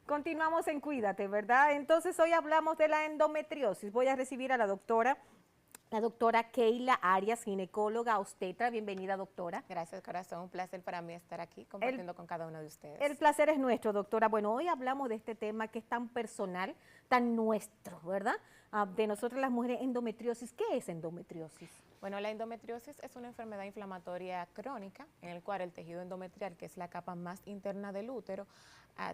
Continuamos en Cuídate, ¿verdad? Entonces hoy hablamos de la endometriosis. Voy a recibir a la doctora Keila Arias, ginecóloga, obstetra. Bienvenida, doctora. Gracias, corazón. Un placer para mí estar aquí El, compartiendo con cada uno de ustedes. el placer es nuestro, doctora. Bueno, hoy hablamos de este tema que es tan personal, tan nuestro, ¿verdad? De nosotras las mujeres, endometriosis. ¿Qué es endometriosis? Bueno, la endometriosis es una enfermedad inflamatoria crónica en el cual el tejido endometrial, que es la capa más interna del útero,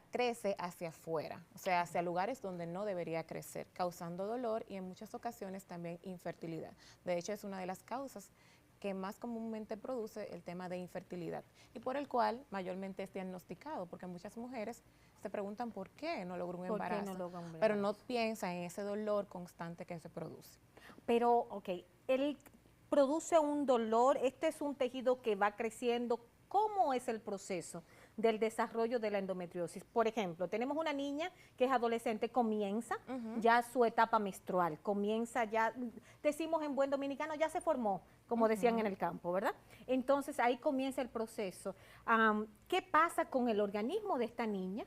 crece hacia afuera, o sea, hacia lugares donde no debería crecer, causando dolor y en muchas ocasiones también infertilidad. De hecho, es una de las causas que más comúnmente produce el tema de infertilidad y por el cual mayormente es diagnosticado, porque muchas mujeres se preguntan por qué no logro un embarazo, pero no piensan en ese dolor constante que se produce. Pero, ok, él produce un dolor, este es un tejido que va creciendo. ¿Cómo es el proceso del desarrollo de la endometriosis? Por ejemplo, tenemos una niña que es adolescente, comienza ya su etapa menstrual, comienza ya, decimos en buen dominicano, ya se formó, como decían en el campo, ¿verdad? Entonces ahí comienza el proceso. ¿Qué pasa con el organismo de esta niña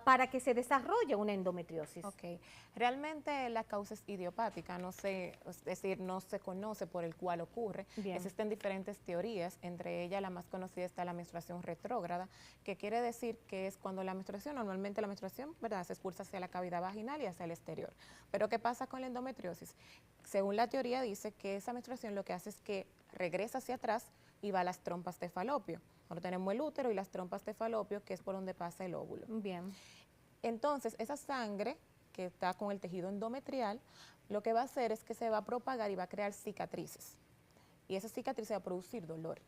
para que se desarrolle una endometriosis? Ok, realmente la causa es idiopática, es decir, no se conoce por el cual ocurre. Bien. Existen diferentes teorías, entre ellas la más conocida está la menstruación retrógrada, que quiere decir que es cuando normalmente la menstruación, ¿verdad?, se expulsa hacia la cavidad vaginal y hacia el exterior. Pero ¿qué pasa con la endometriosis? Según la teoría dice que esa menstruación lo que hace es que regresa hacia atrás y va a las trompas de falopio. Ahora tenemos el útero y las trompas de falopio, que es por donde pasa el óvulo. Bien. Entonces, esa sangre que está con el tejido endometrial, lo que va a hacer es que se va a propagar y va a crear cicatrices. Y esa cicatriz va a producir dolor.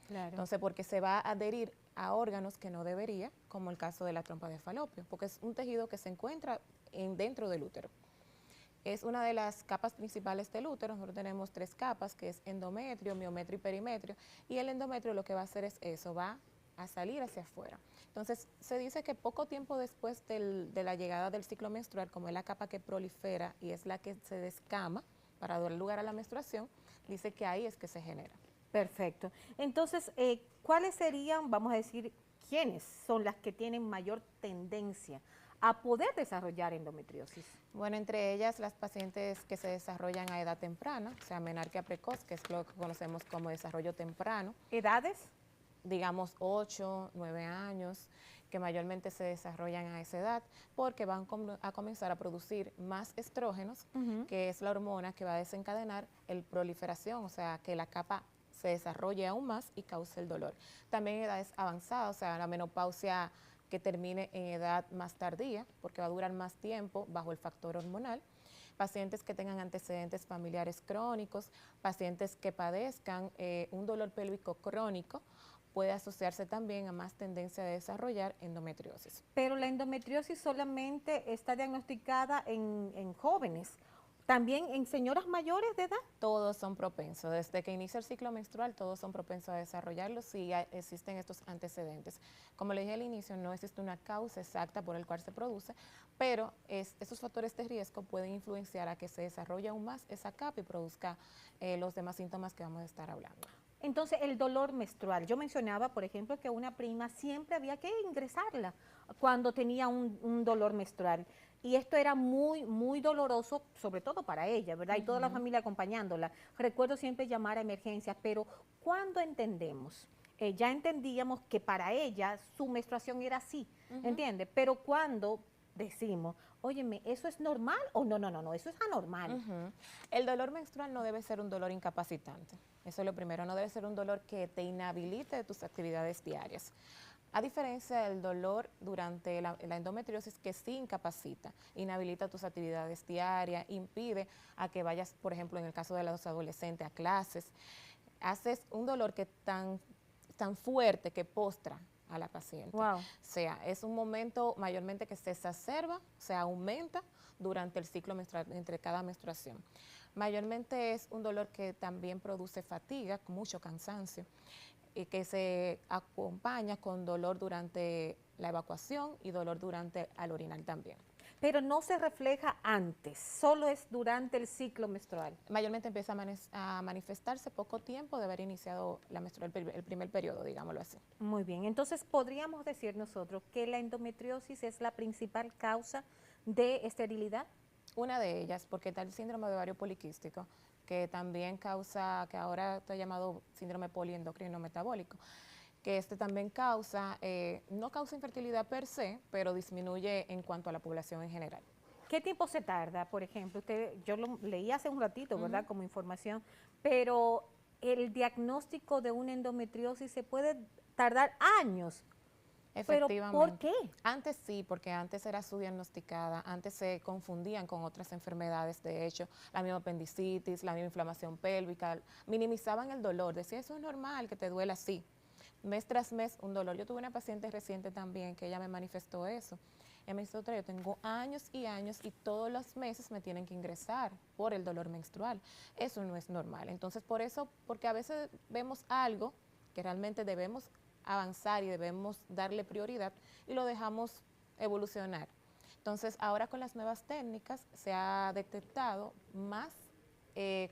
Claro. Entonces, porque se va a adherir a órganos que no debería, como el caso de la trompa de falopio, porque es un tejido que se encuentra dentro del útero. Es una de las capas principales del útero. Nosotros tenemos 3 capas, que es endometrio, miometrio y perimetrio. Y el endometrio lo que va a hacer es eso, va a salir hacia afuera. Entonces, se dice que poco tiempo después de la llegada del ciclo menstrual, como es la capa que prolifera y es la que se descama para dar lugar a la menstruación, dice que ahí es que se genera. Perfecto. Entonces, ¿cuáles serían, vamos a decir, quiénes son las que tienen mayor tendencia a poder desarrollar endometriosis? Bueno, entre ellas las pacientes que se desarrollan a edad temprana, o sea, menarquia precoz, que es lo que conocemos como desarrollo temprano. ¿Edades? Digamos 8, 9 años, que mayormente se desarrollan a esa edad, porque van a comenzar a producir más estrógenos, que es la hormona que va a desencadenar el proliferación, o sea, que la capa se desarrolle aún más y cause el dolor. También edades avanzadas, o sea, la menopausia que termine en edad más tardía, porque va a durar más tiempo bajo el factor hormonal. Pacientes que tengan antecedentes familiares crónicos, pacientes que padezcan un dolor pélvico crónico, puede asociarse también a más tendencia de desarrollar endometriosis. Pero la endometriosis solamente está diagnosticada en jóvenes. ¿También en señoras mayores de edad? Todos son propensos, desde que inicia el ciclo menstrual, todos son propensos a desarrollarlo si existen estos antecedentes. Como le dije al inicio, no existe una causa exacta por el cual se produce, pero esos factores de riesgo pueden influenciar a que se desarrolle aún más esa capa y produzca los demás síntomas que vamos a estar hablando. Entonces, el dolor menstrual. Yo mencionaba, por ejemplo, que una prima siempre había que ingresarla cuando tenía un dolor menstrual. Y esto era muy, muy doloroso, sobre todo para ella, ¿verdad? Y toda la familia acompañándola. Recuerdo siempre llamar a emergencias, pero ¿cuándo entendemos? Ya entendíamos que para ella su menstruación era así, ¿entiendes? Pero cuando decimos, óyeme, ¿eso es normal o no, eso es anormal? El dolor menstrual no debe ser un dolor incapacitante. Eso es lo primero, no debe ser un dolor que te inhabilite de tus actividades diarias. A diferencia del dolor durante la endometriosis, que sí incapacita, inhabilita tus actividades diarias, impide a que vayas, por ejemplo, en el caso de los adolescentes, a clases. Haces un dolor que tan fuerte que postra a la paciente. Wow. O sea, es un momento mayormente que se exacerba, se aumenta durante el ciclo menstrual, entre cada menstruación. Mayormente es un dolor que también produce fatiga, mucho cansancio, y que se acompaña con dolor durante la evacuación y dolor durante al orinar también. Pero no se refleja antes, solo es durante el ciclo menstrual. Mayormente empieza a manifestarse poco tiempo de haber iniciado la menstruación, el primer periodo, digámoslo así. Muy bien, entonces podríamos decir nosotros que la endometriosis es la principal causa de esterilidad. Una de ellas, porque está el síndrome de ovario poliquístico, que también causa, que ahora está llamado síndrome poliendocrino metabólico, que este también causa, no causa infertilidad per se, pero disminuye en cuanto a la población en general. ¿Qué tiempo se tarda, por ejemplo? Yo lo leí hace un ratito, ¿verdad? Como información, pero el diagnóstico de una endometriosis se puede tardar años. ¿Pero por qué? Antes sí, porque antes era subdiagnosticada, antes se confundían con otras enfermedades, de hecho, la misma apendicitis, la misma inflamación pélvica, minimizaban el dolor, decían, eso es normal que te duela así. Mes tras mes un dolor. Yo tuve una paciente reciente también que ella me manifestó eso. Ella me dice, doctora, yo tengo años y años y todos los meses me tienen que ingresar por el dolor menstrual. Eso no es normal. Entonces, por eso, porque a veces vemos algo que realmente debemos avanzar y debemos darle prioridad y lo dejamos evolucionar. Entonces, ahora con las nuevas técnicas se ha detectado más,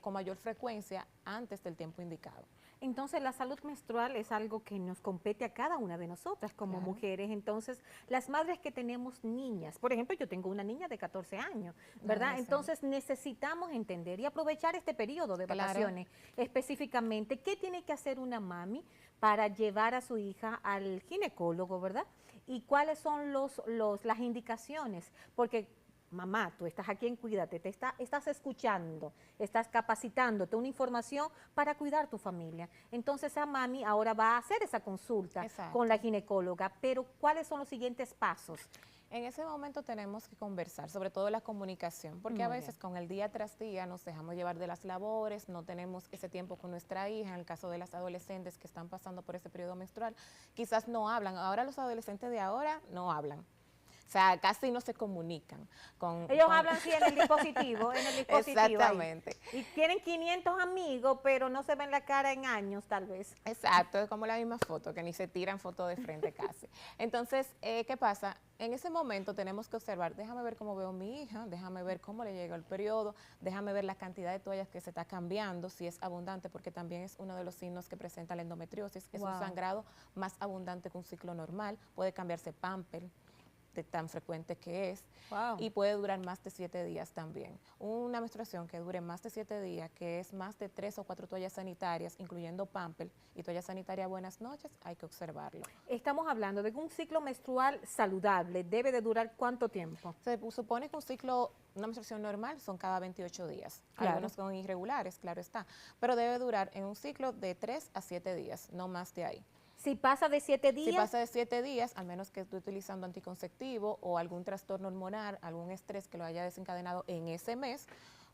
con mayor frecuencia antes del tiempo indicado. Entonces, la salud menstrual es algo que nos compete a cada una de nosotras como mujeres. Entonces, las madres que tenemos niñas, por ejemplo, yo tengo una niña de 14 años, ¿verdad? Entonces, necesitamos entender y aprovechar este periodo de vacaciones específicamente. ¿Qué tiene que hacer una mami para llevar a su hija al ginecólogo, verdad? ¿Y cuáles son las indicaciones? Porque mamá, tú estás aquí en Cuídate, estás escuchando, estás capacitándote, una información para cuidar tu familia. Entonces, esa mami ahora va a hacer esa consulta con la ginecóloga, pero ¿cuáles son los siguientes pasos? En ese momento tenemos que conversar, sobre todo la comunicación, porque a veces con el día tras día nos dejamos llevar de las labores, no tenemos ese tiempo con nuestra hija, en el caso de las adolescentes que están pasando por ese periodo menstrual, quizás no hablan. Ahora los adolescentes de ahora no hablan. O sea, casi no se comunican. Ellos hablan sí en el dispositivo, Exactamente. Ahí. Y tienen 500 amigos, pero no se ven la cara en años, tal vez. Exacto, es como la misma foto, que ni se tiran fotos de frente casi. Entonces, ¿qué pasa? En ese momento tenemos que observar, déjame ver cómo veo a mi hija, déjame ver cómo le llega el periodo, déjame ver la cantidad de toallas que se está cambiando, si es abundante, porque también es uno de los signos que presenta la endometriosis, es un sangrado más abundante que un ciclo normal, puede cambiarse pamper, tan frecuente que es, y puede durar más de 7 días también. Una menstruación que dure más de 7 días, que es más de 3 o 4 toallas sanitarias, incluyendo pamper y toalla sanitaria buenas noches, hay que observarlo. Estamos hablando de que un ciclo menstrual saludable debe de durar ¿cuánto tiempo? Se supone que una menstruación normal son cada 28 días. Algunos son irregulares, claro está, pero debe durar en un ciclo de 3 a 7 días, no más de ahí. Si pasa de 7 días. Si pasa de 7 días, al menos que esté utilizando anticonceptivo o algún trastorno hormonal, algún estrés que lo haya desencadenado en ese mes,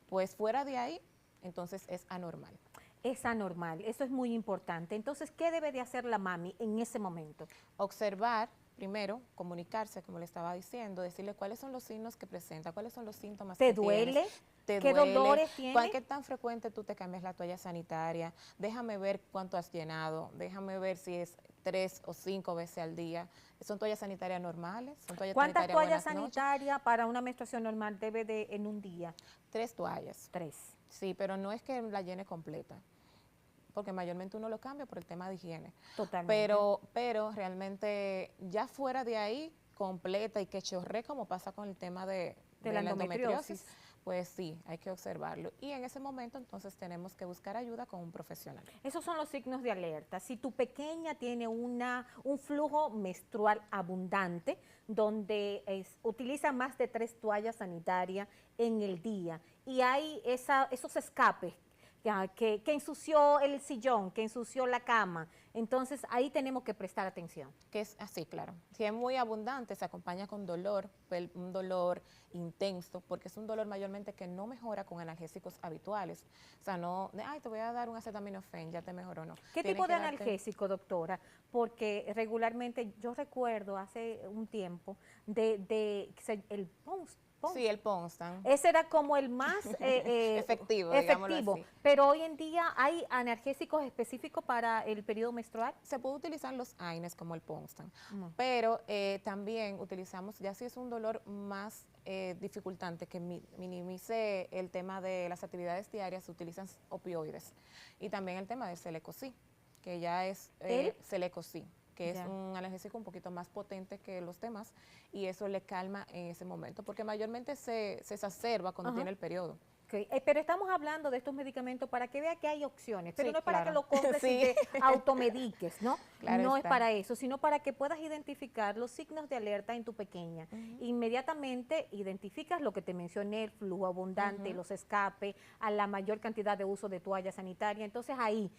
pues fuera de ahí, entonces es anormal. Es anormal, eso es muy importante. Entonces, ¿qué debe de hacer la mami en ese momento? Observar, primero, comunicarse, como le estaba diciendo, decirle cuáles son los signos que presenta, cuáles son los síntomas que duele? Tienes. ¿Qué dolores tiene? ¿Qué tan frecuente tú te cambias la toalla sanitaria? Déjame ver cuánto has llenado, déjame ver si es 3 o 5 veces al día. ¿Son toallas sanitarias normales? ¿Cuántas toallas sanitarias para una menstruación normal debe de en un día? 3 toallas. 3. Sí, pero no es que la llene completa, porque mayormente uno lo cambia por el tema de higiene. Totalmente. Pero realmente ya fuera de ahí, completa y que chorre, como pasa con el tema de la endometriosis, pues sí, hay que observarlo. Y en ese momento entonces tenemos que buscar ayuda con un profesional. Esos son los signos de alerta. Si tu pequeña tiene un flujo menstrual abundante, donde utiliza más de 3 toallas sanitarias en el día, y hay esos escapes, que ensució el sillón, que ensució la cama, entonces ahí tenemos que prestar atención. Que es así, claro. Si es muy abundante, se acompaña con dolor, un dolor intenso, porque es un dolor mayormente que no mejora con analgésicos habituales. O sea, no, te voy a dar un acetaminofén, ya te mejoró, no. ¿Qué tipo de analgésico, doctora? Porque regularmente, yo recuerdo hace un tiempo, el Ponstan. Sí, el Ponstan. Ese era como el más efectivo, digámoslo así. Pero hoy en día hay analgésicos específicos para el periodo menstrual. menstrual? Se puede utilizar los AINES como el Ponstan, Mm. pero también utilizamos, ya si es un dolor más dificultante, que minimice el tema de las actividades diarias, se utilizan opioides. Y también el tema del Celecoxib, que ya es Celecoxib, que es Ya. un analgésico un poquito más potente que los demás, y eso le calma en ese momento, porque mayormente se exacerba cuando Ajá. tiene el periodo. Ok, pero estamos hablando de estos medicamentos para que vea que hay opciones, pero Sí, no es para que claro. lo compres y Sí. te automediques, ¿no? Claro No es está. para eso, sino para que puedas identificar los signos de alerta en tu pequeña. Inmediatamente identificas lo que te mencioné, el flujo abundante, los escapes, a la mayor cantidad de uso de toalla sanitaria. Entonces ahí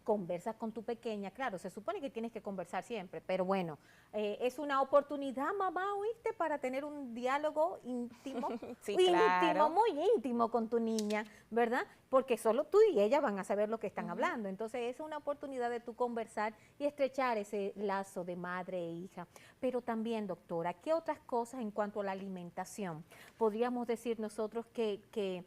conversas con tu pequeña, claro, se supone que tienes que conversar siempre, pero bueno, es una oportunidad, mamá, ¿oíste? Para tener un diálogo íntimo, Sí, íntimo, claro. muy íntimo con tu niña, ¿verdad? Porque solo tú y ella van a saber lo que están hablando, entonces es una oportunidad de tú conversar y estrechar ese lazo de madre e hija. Pero también, doctora, ¿qué otras cosas en cuanto a la alimentación podríamos decir nosotros que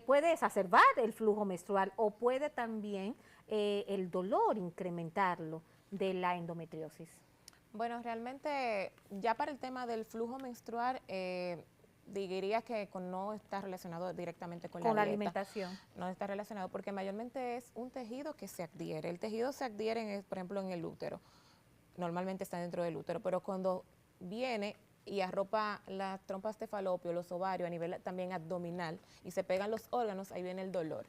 puede exacerbar el flujo menstrual o puede también el dolor incrementarlo de la endometriosis? Bueno, realmente ya para el tema del flujo menstrual, diría que no está relacionado directamente con Con la dieta. alimentación. No está relacionado porque mayormente es un tejido que se adhiere. El tejido se adhiere, por ejemplo, en el útero. Normalmente está dentro del útero, pero cuando viene y arropa las trompas de falopio, los ovarios a nivel también abdominal y se pegan los órganos, ahí viene el dolor.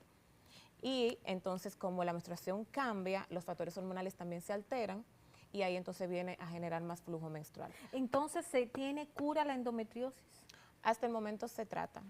Y entonces como la menstruación cambia, los factores hormonales también se alteran y ahí entonces viene a generar más flujo menstrual. Entonces, ¿se tiene cura la endometriosis? Hasta el momento se trata.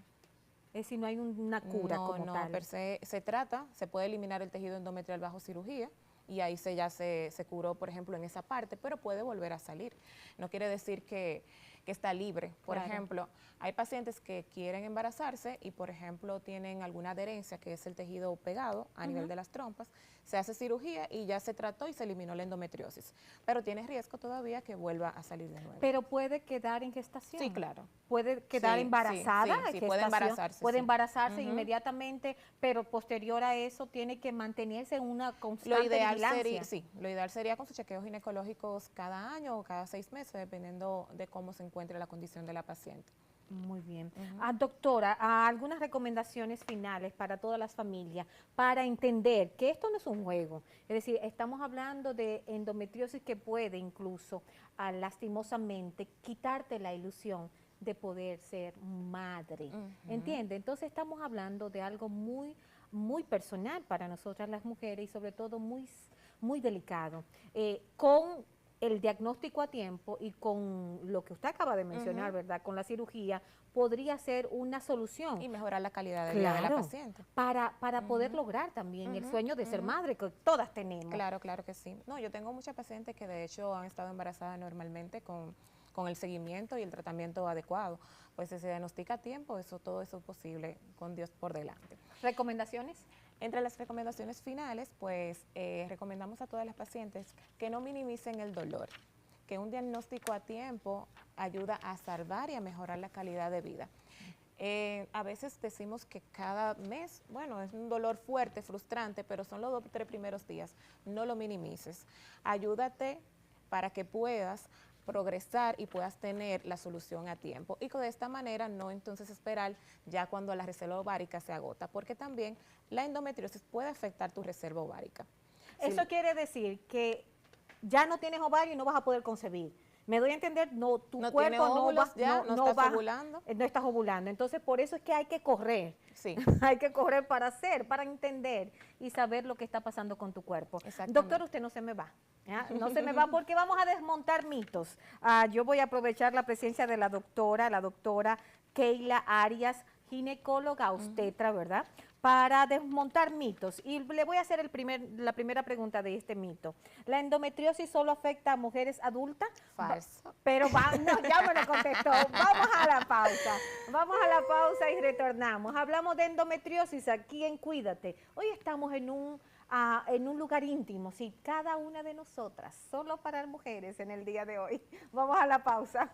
Es decir, no hay una cura como No, tal. per se trata, se puede eliminar el tejido endometrial bajo cirugía y ahí ya se curó, por ejemplo, en esa parte, pero puede volver a salir. No quiere decir que está libre. Por Claro. ejemplo, hay pacientes que quieren embarazarse y, por ejemplo, tienen alguna adherencia, que es el tejido pegado a nivel de las trompas, se hace cirugía y ya se trató y se eliminó la endometriosis. Pero tiene riesgo todavía que vuelva a salir de nuevo. Pero puede quedar en gestación. Sí, claro. Puede quedar Sí, embarazada. sí, sí, en puede gestación, embarazarse, puede sí. embarazarse inmediatamente, pero posterior a eso tiene que mantenerse en una constante Lo ideal vigilancia. lo ideal sería con sus chequeos ginecológicos cada año o cada 6 meses, dependiendo de cómo se encuentre la condición de la paciente. Muy bien. Doctora, algunas recomendaciones finales para todas las familias, para entender que esto no es un juego. Es decir, estamos hablando de endometriosis que puede incluso, lastimosamente, quitarte la ilusión de poder ser madre. ¿Entiende? Entonces estamos hablando de algo muy, muy personal para nosotras las mujeres y sobre todo muy, muy delicado. Con el diagnóstico a tiempo y con lo que usted acaba de mencionar, ¿verdad? Con la cirugía, podría ser una solución. Y mejorar la calidad de vida de la paciente. Para poder lograr también el sueño de ser madre, que todas tenemos. Claro, claro que sí. No, yo tengo muchas pacientes que de hecho han estado embarazadas normalmente con el seguimiento y el tratamiento adecuado. Pues si se diagnostica a tiempo, todo eso es posible con Dios por delante. ¿Recomendaciones? Entre las recomendaciones finales, pues recomendamos a todas las pacientes que no minimicen el dolor, que un diagnóstico a tiempo ayuda a salvar y a mejorar la calidad de vida. A veces decimos que cada mes, bueno, es un dolor fuerte, frustrante, pero son los 2 o 3 primeros días. No lo minimices. Ayúdate para que puedas progresar y puedas tener la solución a tiempo. Y de esta manera no entonces esperar ya cuando la reserva ovárica se agota, porque también la endometriosis puede afectar tu reserva ovárica. Eso quiere decir que ya no tienes ovario y no vas a poder concebir. ¿Me doy a entender? No, tu no cuerpo tiene óvulos no estás va, ovulando. no estás ovulando. Entonces, por eso es que hay que correr. Sí. Hay que correr para entender y saber lo que está pasando con tu cuerpo. Exactamente. Doctor, usted no se me va. ¿Ya? No se me va porque vamos a desmontar mitos. Yo voy a aprovechar la presencia de la doctora Keila Arias, ginecóloga obstetra, ¿verdad? Para desmontar mitos. Y le voy a hacer la primera pregunta de este mito. ¿La endometriosis solo afecta a mujeres adultas? Falso. Pero no, ya me lo contestó. Vamos a la pausa. Vamos a la pausa y retornamos. Hablamos de endometriosis aquí en Cuídate. Hoy estamos en un lugar íntimo, sí, cada una de nosotras, solo para mujeres en el día de hoy. Vamos a la pausa.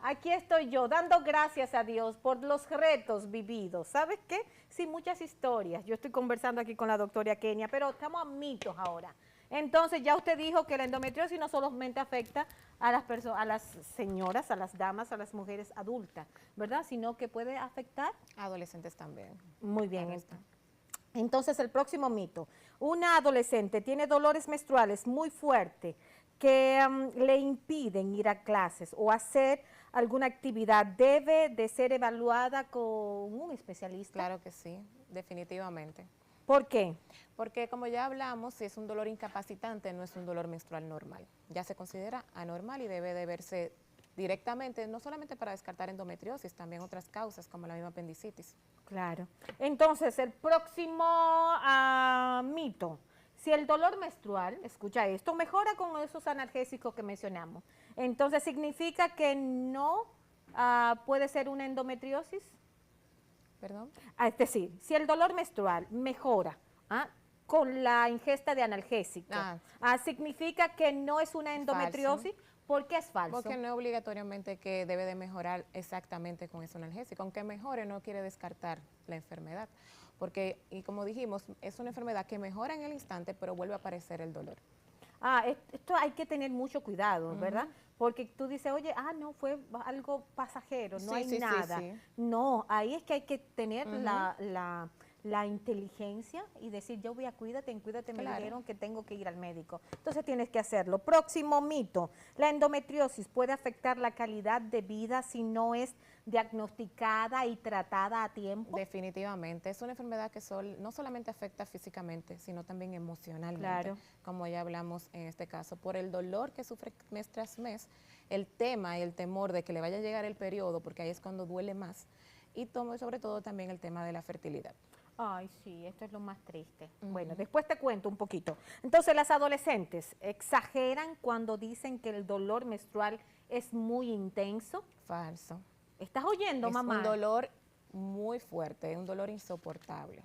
aquí estoy yo, dando gracias a Dios por los retos vividos. ¿Sabes qué? Sí, muchas historias. Yo estoy conversando aquí con la doctora Kenia, pero estamos a mitos ahora. Entonces, ya usted dijo que la endometriosis no solamente afecta a las personas, a las señoras, a las damas, a las mujeres adultas, ¿verdad? Sino que puede afectar Adolescentes también. muy bien. Claro está. Entonces, el próximo mito. Una adolescente tiene dolores menstruales muy fuertes que le impiden ir a clases o hacer alguna actividad. ¿Debe de ser evaluada con un especialista? Claro que sí, definitivamente. ¿Por qué? Porque como ya hablamos, si es un dolor incapacitante, no es un dolor menstrual normal. Ya se considera anormal y debe de verse directamente, no solamente para descartar endometriosis, también otras causas como la misma apendicitis. Claro. Entonces, el próximo mito. Si el dolor menstrual, escucha esto, mejora con esos analgésicos que mencionamos, entonces significa que no puede ser una endometriosis. ¿Perdón? Es decir, si el dolor menstrual mejora con la ingesta de analgésicos, significa que no es una endometriosis. ¿Por qué es falso? Porque no es obligatoriamente que debe de mejorar exactamente con ese analgésico. Aunque mejore, no quiere descartar la enfermedad. Porque, y como dijimos, es una enfermedad que mejora en el instante, pero vuelve a aparecer el dolor. Esto hay que tener mucho cuidado, ¿verdad? Porque tú dices, oye, no, fue algo pasajero, no hay nada. Sí. No, ahí es que hay que tener la inteligencia y decir, yo voy a cuídate, me dijeron que tengo que ir al médico. Entonces tienes que hacerlo. Próximo mito, la endometriosis puede afectar la calidad de vida si no es diagnosticada y tratada a tiempo. Definitivamente, es una enfermedad que no solamente afecta físicamente, sino también emocionalmente, como ya hablamos en este caso, por el dolor que sufre mes tras mes, el tema y el temor de que le vaya a llegar el periodo, porque ahí es cuando duele más, y sobre todo también el tema de la fertilidad. Ay, sí, esto es lo más triste. Bueno, después te cuento un poquito. Entonces, las adolescentes exageran cuando dicen que el dolor menstrual es muy intenso. Falso. ¿Estás oyendo, mamá? Es un dolor muy fuerte, un dolor insoportable.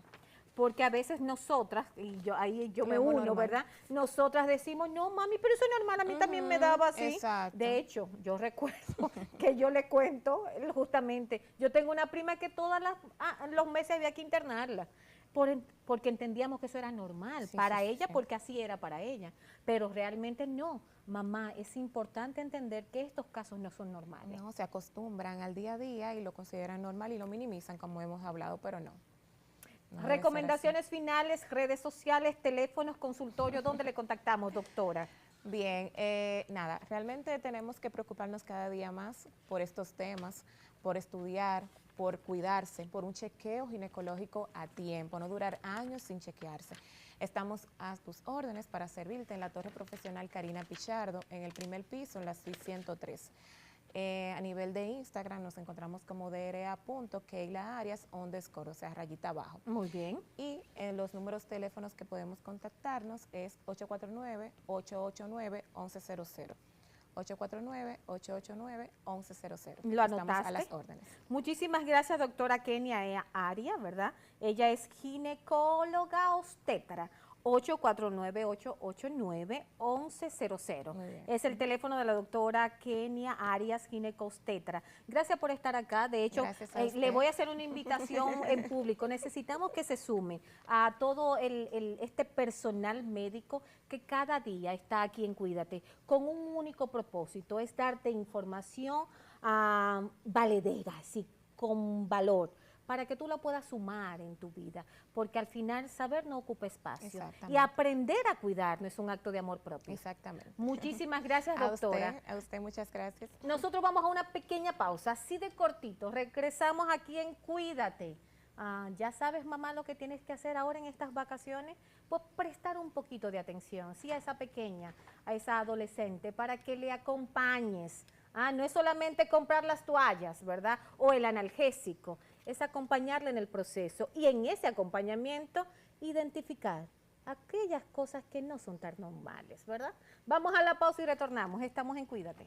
Porque a veces nosotras, y yo me uno, ¿verdad? Nosotras decimos, no, mami, pero eso es normal, a mí también me daba así. Exacto. De hecho, yo recuerdo que yo le cuento, justamente, yo tengo una prima que todos los meses había que internarla, porque entendíamos que eso era normal para ella, porque así era para ella. Pero realmente no. Mamá, es importante entender que estos casos no son normales. No, se acostumbran al día a día y lo consideran normal y lo minimizan, como hemos hablado, pero no. Recomendaciones finales, redes sociales, teléfonos, consultorios, ¿dónde le contactamos, doctora? Bien, nada, realmente tenemos que preocuparnos cada día más por estos temas, por estudiar, por cuidarse, por un chequeo ginecológico a tiempo, no durar años sin chequearse. Estamos a tus órdenes para servirte en la Torre Profesional Karina Pichardo, en el primer piso, en la suite 103. A nivel de Instagram nos encontramos como dra.keila_Arias_, o sea, rayita abajo. Muy bien. Y en los números teléfonos que podemos contactarnos es 849-889-1100. 849-889-1100. ¿Lo anotaste? Estamos a las órdenes. Muchísimas gracias, doctora Kenia Arias, ¿verdad? Ella es ginecóloga obstetra. 849-889-1100. Es el teléfono de la doctora Kenia Arias, ginecobstetra. Gracias por estar acá. De hecho, le voy a hacer una invitación en público. Necesitamos que se sume a todo este personal médico que cada día está aquí en Cuídate con un único propósito, es darte información valedera, sí, con valor, para que tú lo puedas sumar en tu vida, porque al final saber no ocupa espacio y aprender a cuidar no es un acto de amor propio. Exactamente. Muchísimas gracias, doctora. A usted muchas gracias. Nosotros vamos a una pequeña pausa, así de cortito, regresamos aquí en Cuídate. Ya sabes, mamá, lo que tienes que hacer ahora en estas vacaciones, pues prestar un poquito de atención, sí, a esa pequeña, a esa adolescente, para que le acompañes. No es solamente comprar las toallas, ¿verdad? O el analgésico, es acompañarle en el proceso y en ese acompañamiento identificar aquellas cosas que no son tan normales, ¿verdad? Vamos a la pausa y retornamos. Estamos en Cuídate.